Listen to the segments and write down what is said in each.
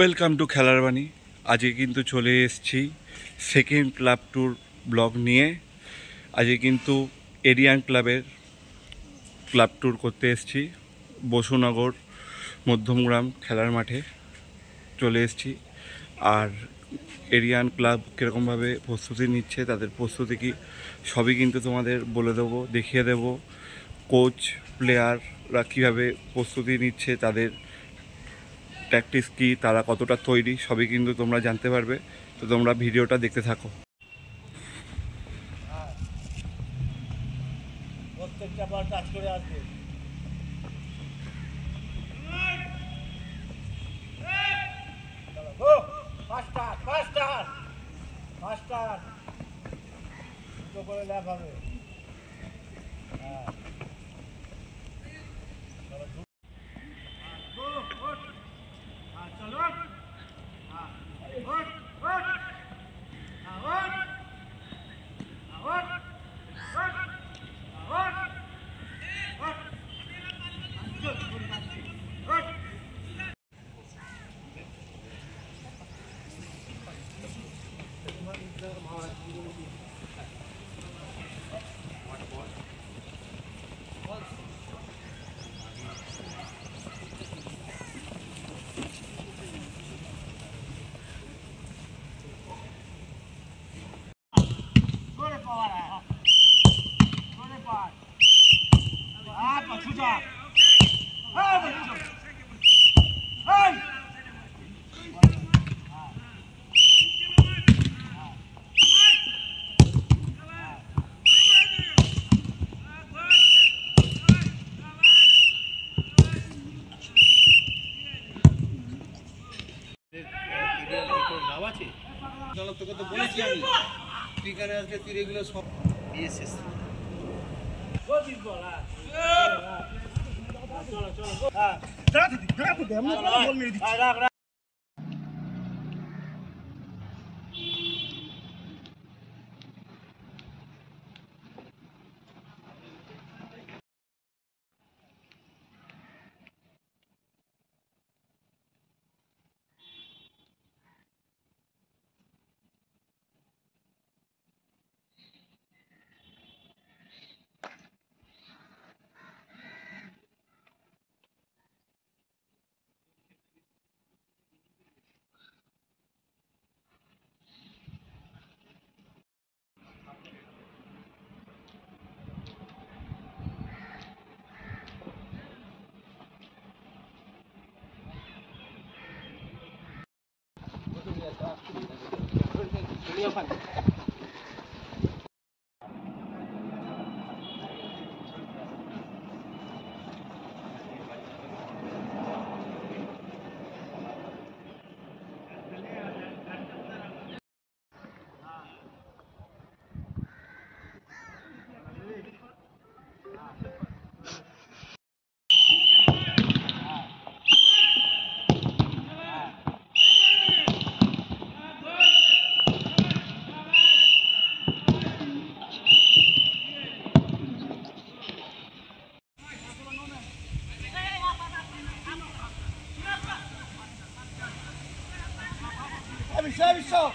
Welcome to খেলার বাণী। আজকে কিন্তু চলে এসেছি সেকেন্ড ক্লাব ট্যুর ব্লগ নিয়ে। আজকে কিন্তু এরিয়ান ক্লাবের ক্লাব ট্যুর করতে এসেছি। বসুনগর মধ্যমগ্রাম খেলার মাঠে চলে এসেছি। আর এরিয়ান ক্লাব কীরকমভাবে প্রস্তুতি নিচ্ছে, তাদের প্রস্তুতি কি সবই কিন্তু তোমাদের বলে দেবো, দেখিয়ে দেবো। কোচ প্লেয়াররা কীভাবে প্রস্তুতি নিচ্ছে, তাদের প্র্যাকটিস কি, তারা কতটা তৈরি, সবই কিন্তু তোমরা জানতে পারবে। তো তোমরা ভিডিওটা দেখতে থাকো। প্রত্যেকটা বল টাচ করে আসবে। মাস্টার দুটো করে ল্যাপ হবে। হ্যাঁ চলো তোকে তো বলেছি আমি, তুই এখানে আসলে তুই এগুলো সব দিয়েছিস। চলো চলো Aviso.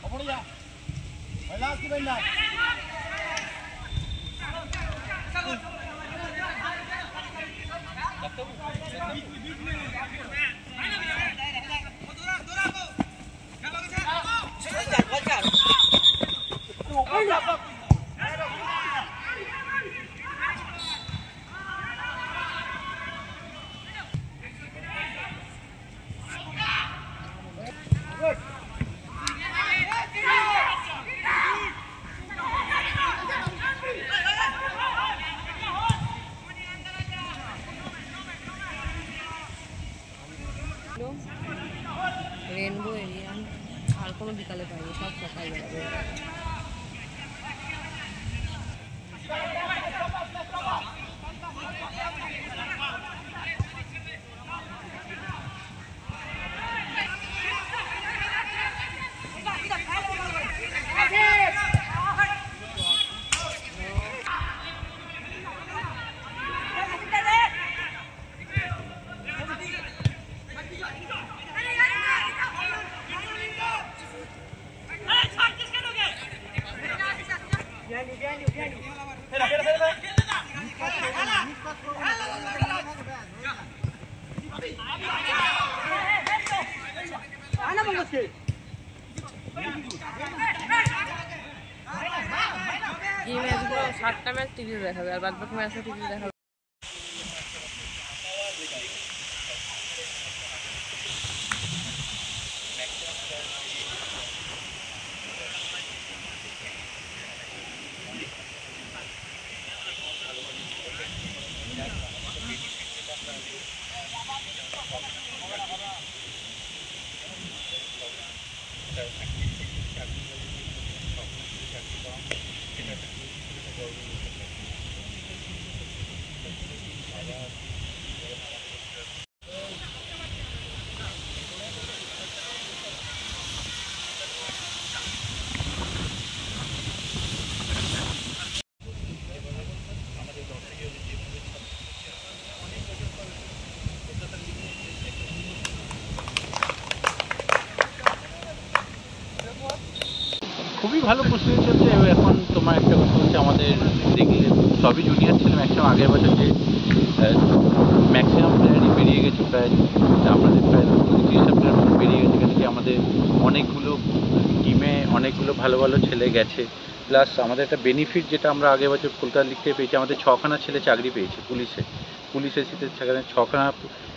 Vamos allá. Baila, que baila. Rainbow এরিয়ান আর কোনো বিকালে পাইনি, সব সকালবেলা। যে ম্যাচগুলো 7টা ম্যাচ টিভিতে দেখাবে আর বাদ বাকি ম্যাচটা টিভিতে দেখাবে। খুবই ভালো প্রস্তুতি চলছে। এবং এখন তোমার একটা কথা হচ্ছে, আমাদের দেখলে সবই জুনিয়র ছিল ম্যাক্সিমাম। আগের বছর যে ম্যাক্সিমাম প্লেয়ারই বেরিয়ে গেছে, প্রায় আমাদের প্রায় 30টা প্লেয়ার মতো বেরিয়ে গেছে। কেন কি আমাদের অনেকগুলো টিমে অনেকগুলো ভালো ভালো ছেলে গেছে। প্লাস আমাদের একটা বেনিফিট যেটা আমরা আগের বছর কলকাতা লিগ থেকে পেয়েছি, আমাদের 6খানা ছেলে চাকরি পেয়েছে পুলিশের সিটে। সেখানে 6খানা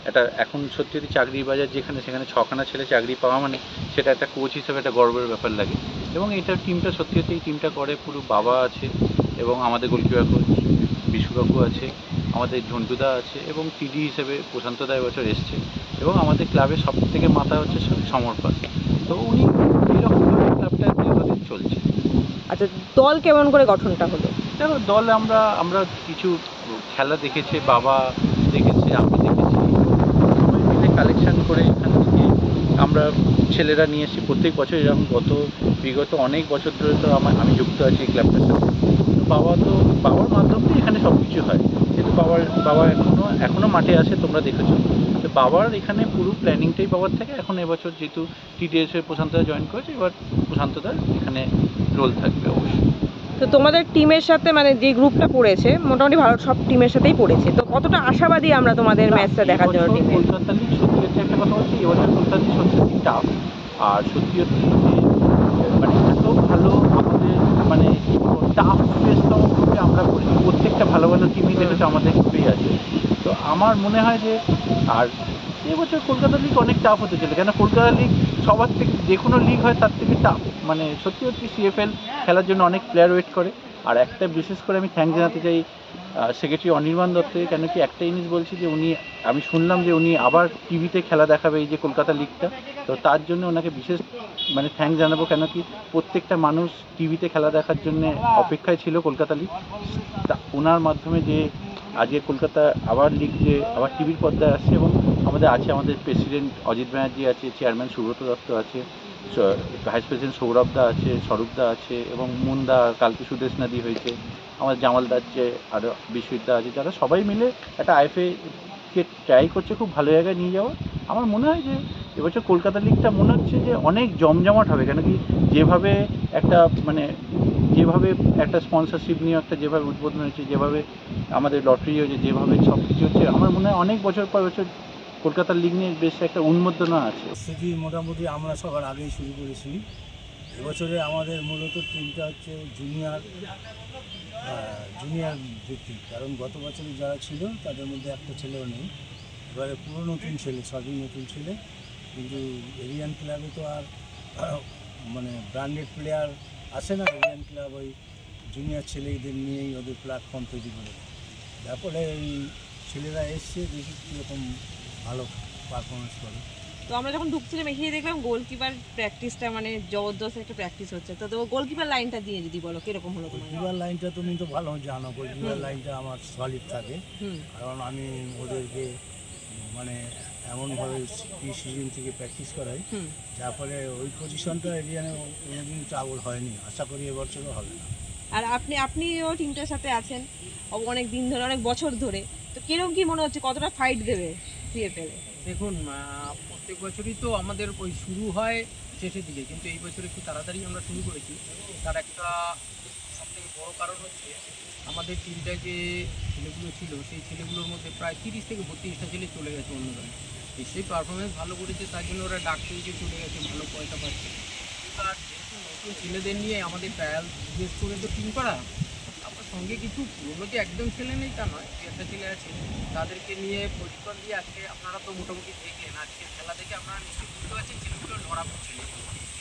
একটা, এখন সত্যি যদি চাকরির বাজার যেখানে, সেখানে 6খানা ছেলে চাকরি পাওয়া মানে সেটা একটা কোচ হিসেবে একটা গর্বের ব্যাপার লাগে। এবং এটা টিমটা সত্যি সত্যি এই টিমটা করে পুরো বাবা আছে, এবং আমাদের গোলকিপার কোচ বিশ্বকাপু আছে, আমাদের ঝন্টুদা আছে, এবং টিডি হিসেবে প্রশান্তদা এবছর এসছে, এবং আমাদের ক্লাবের সব থেকে মাথা হচ্ছে সমর্পণ। তো উনি এইরকমভাবে ক্লাবটা দীর্ঘদিন চলছে। আচ্ছা, দল কেমন করে গঠনটা হলো? দেখো, দল আমরা কিছু খেলা দেখেছে, বাবা দেখেছে, আমি দেখেছি, সবাই মিলে কালেকশন করে এখান থেকে আমরা ছেলেরা নিয়ে এসেছি প্রত্যেক বছর। এরকম বিগত অনেক বছর ধরে তো আমি যুক্ত আছি এই ক্লাবটার সাথে। বাবার মাধ্যমে এখানে সব কিছু হয়, যেহেতু বাবা এখনও মাঠে আসে, তোমরা দেখেছো। তো বাবার এখানে পুরো প্ল্যানিংটাই বাবার থেকে। এখন এবছর যেহেতু টিডিএসের প্রশান্তদা জয়েন করেছে, এবার প্রশান্তদার এখানে রোল থাকবে অবশ্যই। তো তোমাদের টিমের সাথে মানে যে গ্রুপটা পড়েছে মোটামুটি ভালো সব টিমের সাথেই পড়েছে, তো কতটা আশাবাদী আমরা তোমাদের ম্যাচটা দেখার জন্য? টিমে কলকাতা লিগ সত্যি হচ্ছে একটা কথা বলছি, এবছর কলকাতা লিগ সত্যি টাফ। আর সত্যি হচ্ছে মানে এত ভালো আমাদের মানে টাফ ফেসতম গ্রুপে আমরা করেছি। প্রত্যেকটা ভালো ভালো টিমই দেখেছে আমাদের গ্রুপেই আছে। তো আমার মনে হয় যে, আর এবছর কলকাতা লিগ অনেক টাফ হতে চলে, কেন কলকাতা লিগ সবার থেকে যে কোনো লিগ হয় তার থেকে টাফ। মানে সত্যি সত্যি সিএফএল খেলার জন্য অনেক প্লেয়ার ওয়েট করে। আর একটা বিশেষ করে আমি থ্যাঙ্ক জানাতে চাই সেক্রেটারি অনির্বাণ দত্তকে, কেন কি একটা জিনিস বলছি যে আমি শুনলাম যে উনি আবার টিভিতে খেলা দেখাবে এই যে কলকাতা লিগটা। তো তার জন্য ওনাকে বিশেষ মানে থ্যাঙ্ক জানাবো, কেন কি প্রত্যেকটা মানুষ টিভিতে খেলা দেখার জন্য অপেক্ষায় ছিল কলকাতা লিগ। তা ওনার মাধ্যমে যে আজকে কলকাতা আবার লিগ যে আবার টিভির পর্দায় আসছে, এবং আমাদের প্রেসিডেন্ট অজিত ব্যানার্জি আছে, চেয়ারম্যান সুব্রত দত্ত আছে, ভাইস প্রেসিডেন্ট সৌরভদা আছে, স্বরূপদা আছে, এবং মুন্দা কালকে সুদেশ নদী হয়েছে, আমার জামালদা আছে, আরও বিশ্বজিৎদা আছে, যারা সবাই মিলে একটা আইএফএ-কে ট্রাই করছে খুব ভালো জায়গায় নিয়ে যাওয়া। আমার মনে হয় যে এবছর কলকাতা লিগটা মনে হচ্ছে যে অনেক জমজমাট হবে, কেন কি যেভাবে একটা স্পন্সরশিপ নিয়ে একটা যেভাবে উদ্বোধন হয়েছে, যেভাবে আমাদের লটারি হয়েছে, যেভাবে সব কিছু হচ্ছে, আমার মনে হয় অনেক বছর পর বছর কলকাতার লিগ নিয়ে বেশ একটা উন্মোদনা আছে। স্থিতি মোটামুটি আমরা সবার আগেই শুরু করেছি। এবছরে আমাদের মূলত টিমটা হচ্ছে জুনিয়র ভিত্তিক, কারণ গত বছরে যারা ছিল তাদের মধ্যে একটা ছেলেও নেই। এবারে পুরো নতুন ছেলে, সবই নতুন ছেলে। কিন্তু এরিয়ান ক্লাবে তো আর মানে ব্র্যান্ডেড প্লেয়ার আসে না। এরিয়ান ক্লাব ওই জুনিয়র ছেলেদের নিয়েই ওদের প্ল্যাটফর্ম তৈরি করে, যার ফলে এই ছেলেরা এসছে, দেখি কীরকম ভালো পারফরমেন্স করে। তো আমরা যখন ঢুকছিলাম এসেই দেখলাম গোলকিপার প্র্যাকটিসটা মানে জবরদস্ত একটা প্র্যাকটিস হচ্ছে। তো গোলকিপার লাইনটা দিয়ে যদি বলো কিরকম হলো? গোলকিপার লাইনটা তুমি তো ভালো জানো, গোলকিপার লাইনটা আমার সলিড থাকে, কারণ আমি ওদেরকে মানে এমনভাবে সিজন থেকে প্র্যাকটিস করাই, যার ফলে ওই পজিশনটা এরিয়ানে কোনোদিন ট্রাবল হয়নি। আশা করি এবছরও হবে না। আর আপনিও টিমটার সাথে আছেন অনেক দিন ধরে, অনেক বছর ধরে, তো কিরকম কি মনে হচ্ছে, কতটা ফাইট দেবে সিএফএল? দেখুন, প্রত্যেক বছরই তো আমাদের ওই শুরু হয় শেষের দিকে, কিন্তু এই বছর একটু তাড়াতাড়ি আমরা শুরু করেছি। তার একটা সবথেকে বড় কারণ হচ্ছে আমাদের টিমটা যে ছেলেগুলো ছিল, সেই ছেলেগুলোর মধ্যে প্রায় 30 থেকে 32টা ছেলে চলে গেছে অন্য দলে। নিশ্চয়ই পারফরমেন্স ভালো করেছে, তার জন্য ওরা ডাক পেয়েছে, চলে গেছে, ভালো পয়সা পাচ্ছে। আর যেহেতু নতুন ছেলেদের নিয়ে আমাদের ট্রায়াল জিজ্ঞেস করে তো টিম করা, সঙ্গে কিছু পুরনো যে একদম ছেলে নেই তা নয়, যে একটা ছেলে আছে তাদেরকে নিয়ে প্রশিক্ষণ দিয়ে আজকে আপনারা তো মোটামুটি দেখলেন আজকের খেলা দেখে আপনারা নিশ্চয়ই বুঝতে পারছেন ছেলেগুলো লড়াকু ছেলে,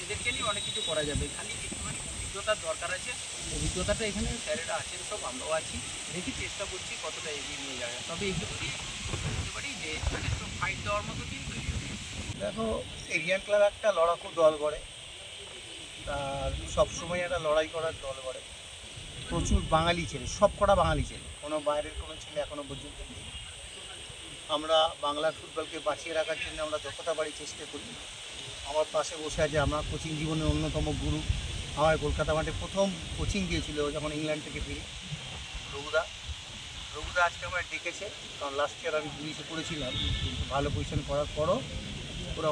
এদেরকে নিয়ে অনেক কিছু করা যাবে। খালি একটুখানি অভিজ্ঞতার দরকার আছে, অভিজ্ঞতাটা এখানে স্যারেরা আছেন, সব আমরাও আছি, দেখি চেষ্টা করছি কতটা এগিয়ে নিয়ে যাবে। তবে এইটুকুনি বলতে পারি যে যথেষ্ট ফাইট দেওয়ার মতো টিম তৈরি হবে। দেখো, এরিয়ান ক্লাব একটা লড়াকু দল গড়ে, আর সবসময় একটা লড়াই করার দল গড়ে। প্রচুর বাঙালি ছেলে, সব কটা বাঙালি ছেলে, কোনো বাইরের কোনো ছেলে এখনও পর্যন্ত নেই। আমরা বাংলার ফুটবলকে বাঁচিয়ে রাখার জন্য আমরা যতটা পারি চেষ্টা করি। আমার পাশে বসে আছে আমার কোচিং জীবনের অন্যতম গুরু, আমার কলকাতা মাঠে প্রথম কোচিং দিয়েছিল যখন ইংল্যান্ড থেকে ফিরি, রঘুদা। রঘুদা আজকে আমায় ডেকেছে, কারণ লাস্ট ইয়ার আমি পুলিশে করেছিলাম, কিন্তু ভালো পজিশন করার পরও ওরা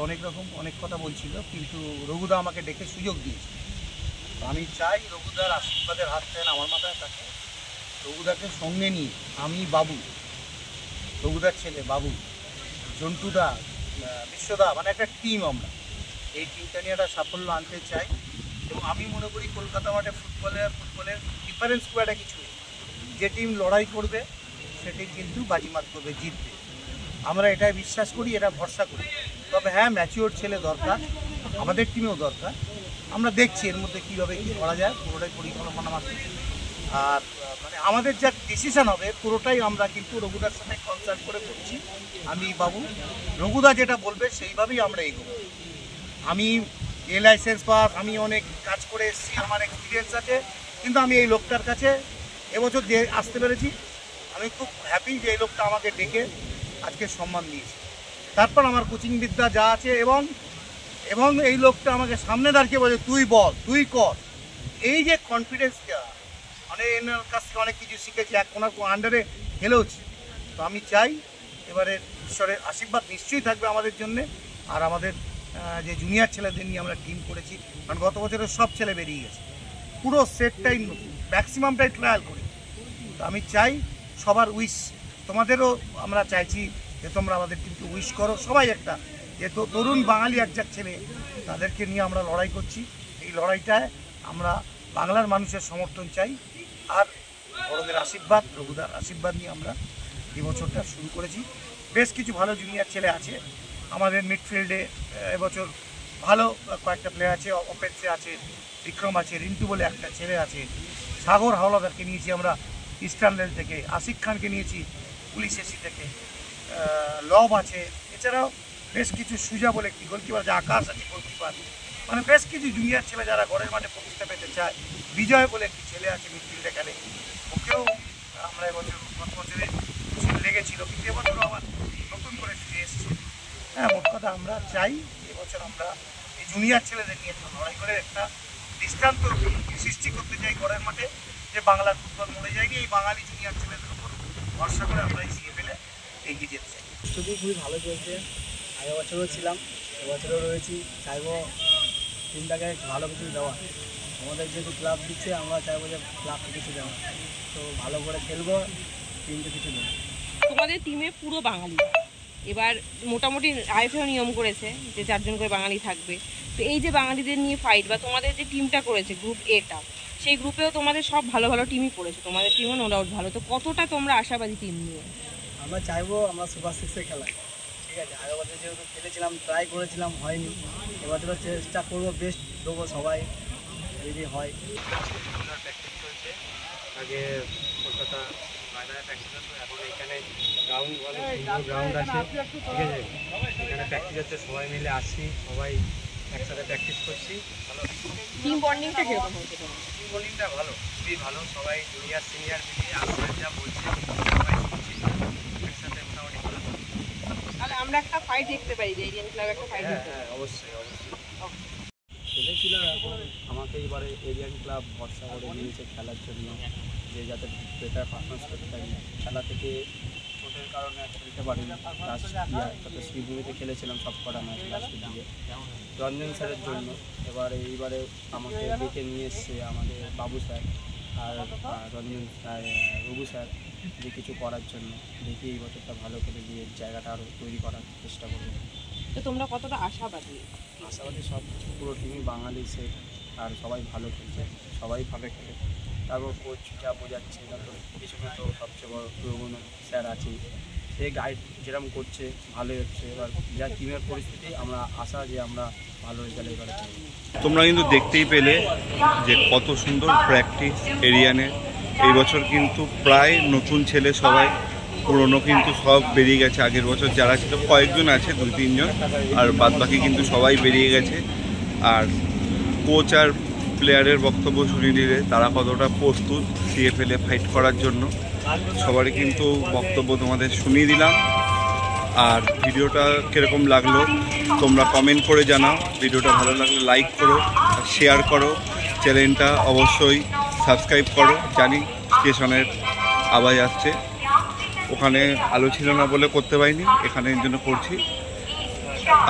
অনেক কথা বলছিল, কিন্তু রঘুদা আমাকে ডেকে সুযোগ দিয়েছে। আমি চাই রঘুদার আশীর্বাদের হাত দেন আমার মাথায় থাকে। রঘুদাকে সঙ্গে নিয়ে আমি, বাবু, রঘুদার ছেলে বাবু, জন্টুদা, বিশ্বদা, মানে একটা টিম, আমরা এই টিমটা নিয়ে একটা সাফল্য আনতে চাই। এবং আমি মনে করি কলকাতা মাঠে ফুটবলের ডিফারেন্স খুব একটা কিছু নেই। যে টিম লড়াই করবে সেটি কিন্তু বাজিমাত করবে, জিতবে। আমরা এটাই বিশ্বাস করি, এটা ভরসা করি। তবে হ্যাঁ, ম্যাচিওর ছেলে দরকার, আমাদের টিমেও দরকার। আমরা দেখছি এর মধ্যে কীভাবে কী করা যায়, পুরোটাই পরিকল্পনা মাত্র। আর মানে আমাদের যা ডিসিশান হবে পুরোটাই আমরা কিন্তু রঘুদার সাথে কনসাল্ট করে করছি। আমি, বাবু, রঘুদা যেটা বলবে সেইভাবেই আমরা এগোবো। আমি লাইসেন্স পাস, আমি অনেক কাজ করে এসেছি, আমার এক্সপিরিয়েন্স আছে, কিন্তু আমি এই লোকটার কাছে এবছর যে আসতে পেরেছি, আমি খুব হ্যাপি যে এই লোকটা আমাকে ডেকে আজকে সম্মান দিয়েছে। তারপর আমার কোচিং বিদ্যা যা আছে এবং এই লোকটা আমাকে সামনে দাঁড়িয়ে বলে তুই বল, তুই কর, এই যে কনফিডেন্সটা, মানে এনার কাছ থেকে অনেক কিছু শিখেছি, ওনার আন্ডারে খেলেওছি। তো আমি চাই এবারে ঈশ্বরের আশীর্বাদ নিশ্চয়ই থাকবে আমাদের জন্যে। আর আমাদের যে জুনিয়র ছেলেদের নিয়ে আমরা টিম করেছি, কারণ গত বছরের সব ছেলে বেরিয়ে গেছে, পুরো সেটটাই নতুন, ম্যাক্সিমামটাই ট্রায়াল করি। তো আমি চাই সবার উইশ, তোমাদেরও আমরা চাইছি যে তোমরা আমাদের টিমকে উইশ করো। সবাই একটা যে তরুণ বাঙালি একজাক ছেলে, তাদেরকে নিয়ে আমরা লড়াই করছি। এই লড়াইটায় আমরা বাংলার মানুষের সমর্থন চাই, আর বড়দের আশীর্বাদ, রঘুদার আশীর্বাদ নিয়ে আমরা এই বছরটা শুরু করেছি। বেশ কিছু ভালো জুনিয়র ছেলে আছে আমাদের মিডফিল্ডে, এবছর ভালো কয়েকটা প্লেয়ার আছে। অপেন্সে আছে বিক্রম, আছে রিন্টু বলে একটা ছেলে আছে, সাগর হাওলাদারকে নিয়েছি আমরা ইস্টার্ন রেল থেকে, আশিক খানকে নিয়েছি পুলিশ এসি থেকে, লব আছে, এছাড়াও বেশ কিছু সুজা বলে একটি গোলকিপার আছে, আকাশ আছে গোলকিপার, মানে বেশ কিছু জুনিয়র ছেলে যারা ঘরের মাঠে প্রতিষ্ঠা পেতে চায়। বিজয় বলে একটি ছেলে আছে মিডফিল্ডে খেলে, ওকেও আমরা এবছর গত বছরে লেগেছিল, কিন্তু এবছরও আবার নতুন করে ফিরে এসছে। হ্যাঁ, মোট কথা আমরা চাই এবছর আমরা এই জুনিয়র ছেলেদের নিয়ে লড়াই করে একটা দৃষ্টান্ত সৃষ্টি করতে চাই ঘরের মাঠে, যে বাংলার ফুটবল মরে যায়নি। এই বাঙালি জুনিয়র ছেলেদের উপর ভরসা করে আমরা এই সিএফএলে এগিয়ে যেতে চাই। শুধু খুবই ভালো চলছে, আগের বছরও ছিলাম, এবছরও রয়েছি। চাইবো টিমটাকে ভালো কিছু দেওয়া, আমাদের যেহেতু ক্লাব দিচ্ছে আমরা চাইবো যে ক্লাবকে কিছু দেওয়া, তো ভালো করে খেলবো, টিমকে কিছু দেবো। তোমাদের টিমে পুরো বাঙালি, এবার মোটামুটি আইএফএও নিয়ম করেছে যে 4 জন করে বাঙালি থাকবে। তো এই যে বাঙালিদের নিয়ে ফাইট, বা তোমাদের যে টিমটা করেছে গ্রুপ এটা, সেই গ্রুপেও তোমাদের সব ভালো ভালো টিমই পড়েছে, তোমাদের টিমও নো ডাউট ভালো। তো কতটা তোমরা আশাবাদী টিম নিয়ে? আমরা চাইবো আমরা সুপার সিক্সে খেলা, ঠিক আছে। আগের বছর যেহেতু খেলেছিলাম, ট্রাই করেছিলাম, হয়নি, এবছরও চেষ্টা করবো, বেস্ট দেবো সবাই যদি হয়। প্র্যাকটিস চলছে, আগে কলকাতা ময়দানে প্র্যাকটিস হতো, এখন এখানে গ্রাউন্ড গ্রাউন্ড আছে, ঠিক আছে। এখানে প্র্যাকটিস হচ্ছে, সবাই মিলে আসছি, সবাই একসাথে প্র্যাকটিস করছি। ভালো টিম বন্ডিংটা কিরকম হচ্ছে তোমার? টিম বোলিংটা ভালো, খুবই ভালো। সবাই জুনিয়র সিনিয়র মিলিয়ে আসলে যা বলছে সবাই শুনছি, একসাথে মোটামুটি ভালো। তাহলে আমরা একটা ফাইট দেখতে পারি, যে এরিয়ান ক্লাব একটা ফাইট দেখতে পারি। অবশ্যই অবশ্যই। খেলেছিলাম, এখন আমাকে এবারে এরিয়ান ক্লাব ভরসা করে নিয়েছে খেলার জন্য, যে যাতে বেটার পারফরমেন্স করতে পারি। খেলা থেকে চোটের কারণে খেলতে পারিনি, লাস্ট ইয়ার তাতে শ্রীভূমিতে খেলেছিলাম সব কটা ম্যাচ লাস্টের দিকে রঞ্জন স্যারের জন্য। এইবারে আমাকে ডেকে নিয়ে এসছে আমাদের বাবু স্যার আর রঞ্জন রঘু স্যার, যে কিছু করার জন্য। দেখি এই বছরটা ভালো করে দিয়ে জায়গাটা আরও তৈরি করার চেষ্টা করবো। তো তোমরা কতটা আশাবাদী? আশাবাদী সব পুরো টিমই বাঙালি সেট, আর সবাই ভালো খেলছে, সবাই ভালো খেলে। তারপর কোচ যা বোঝাচ্ছে, তারপর পিছনে তো সবচেয়ে বড় পুরোনো স্যার আছে, সে গাইড যেরকম করছে ভালোই হচ্ছে। এবার যা টিমের পরিস্থিতি, আমরা আশা যে আমরা ভালো রেজাল্ট এবারে করব। তোমরা কিন্তু দেখতেই পেলে যে কত সুন্দর প্র্যাকটিস এরিয়ানে। এই বছর কিন্তু প্রায় নতুন ছেলে সবাই, পুরনো কিন্তু সব বেরিয়ে গেছে। আগের বছর যারা ছিল কয়েকজন আছে, 2-3 জন, আর বাদবাকি কিন্তু সবাই বেরিয়ে গেছে। আর কোচ আর প্লেয়ারের বক্তব্য শুনে নিলে তারা কতটা প্রস্তুত CFL-এ ফাইট করার জন্য, সবারই কিন্তু বক্তব্য তোমাদের শুনিয়ে দিলাম। আর ভিডিওটা কীরকম লাগলো তোমরা কমেন্ট করে জানাও। ভিডিওটা ভালো লাগলে লাইক করো, শেয়ার করো, চ্যানেলটা অবশ্যই সাবস্ক্রাইব করো। জানি স্টেশনের আওয়াজ আসছে, ওখানে আলো ছিল না বলে করতে পারিনি, এখানে এর জন্য করছি।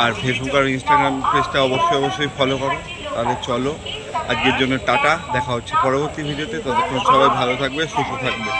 আর ফেসবুক আর ইনস্টাগ্রাম পেজটা অবশ্যই ফলো করো। তাহলে চলো, আজকের জন্য টাটা, দেখা হচ্ছে পরবর্তী ভিডিওতে। ততক্ষণ সবাই ভালো থাকবে, সুস্থ থাকবে।